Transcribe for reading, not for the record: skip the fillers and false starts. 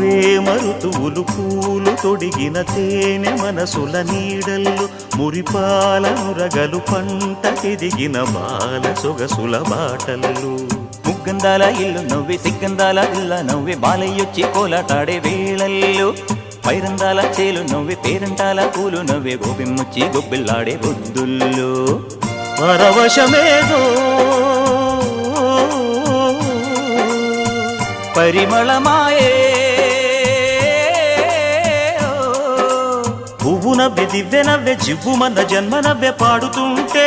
ప్రేమ ఋతువులు పూలు తొడిగిన తేనె మనసుల నీడల్లు మురిపాల నురగలు పంటకెదిగిన బాల సొగసుల బాటల్లు ముగ్గందాల ఇల్లు నవ్వి సిగ్గందాల ఇల్ల నవ్వి బాలయ్యొచ్చి కోలాటాడే వేళల్లో పైరందాల చేలు నవ్వి పేరంటాల పూలు నవ్వే గోపిమ్మొచ్చి గొబ్బిల్లాడే బొద్దుల్లో పరవశమేదో పరిమళమాయే పువ్వు నవ్వె దివ్వె నవ్వె జివ్వుమన్న జన్మ నవ్వె పాడుతుంటే